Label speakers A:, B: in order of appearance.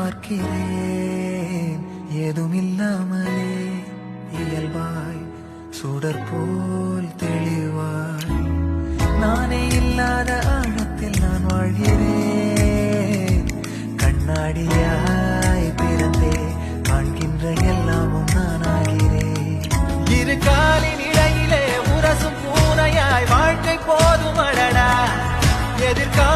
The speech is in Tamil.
A: பார்க்கிறேன் ஏதுமில்லாமலே இயல்பாய் சுடர் போல் தெளிவாய் நானே இல்லாத ஆழத்தில் நான் வாழ்கிறேன் கண்ணாடியாய் பிறந்தே காண்கின்ற எல்லாமும் நான் ஆகிறேன் இரு காலின் இடையிலே உரசும் பூனையாய் வாழ்க்கை போதும் அடடா எதிர்கா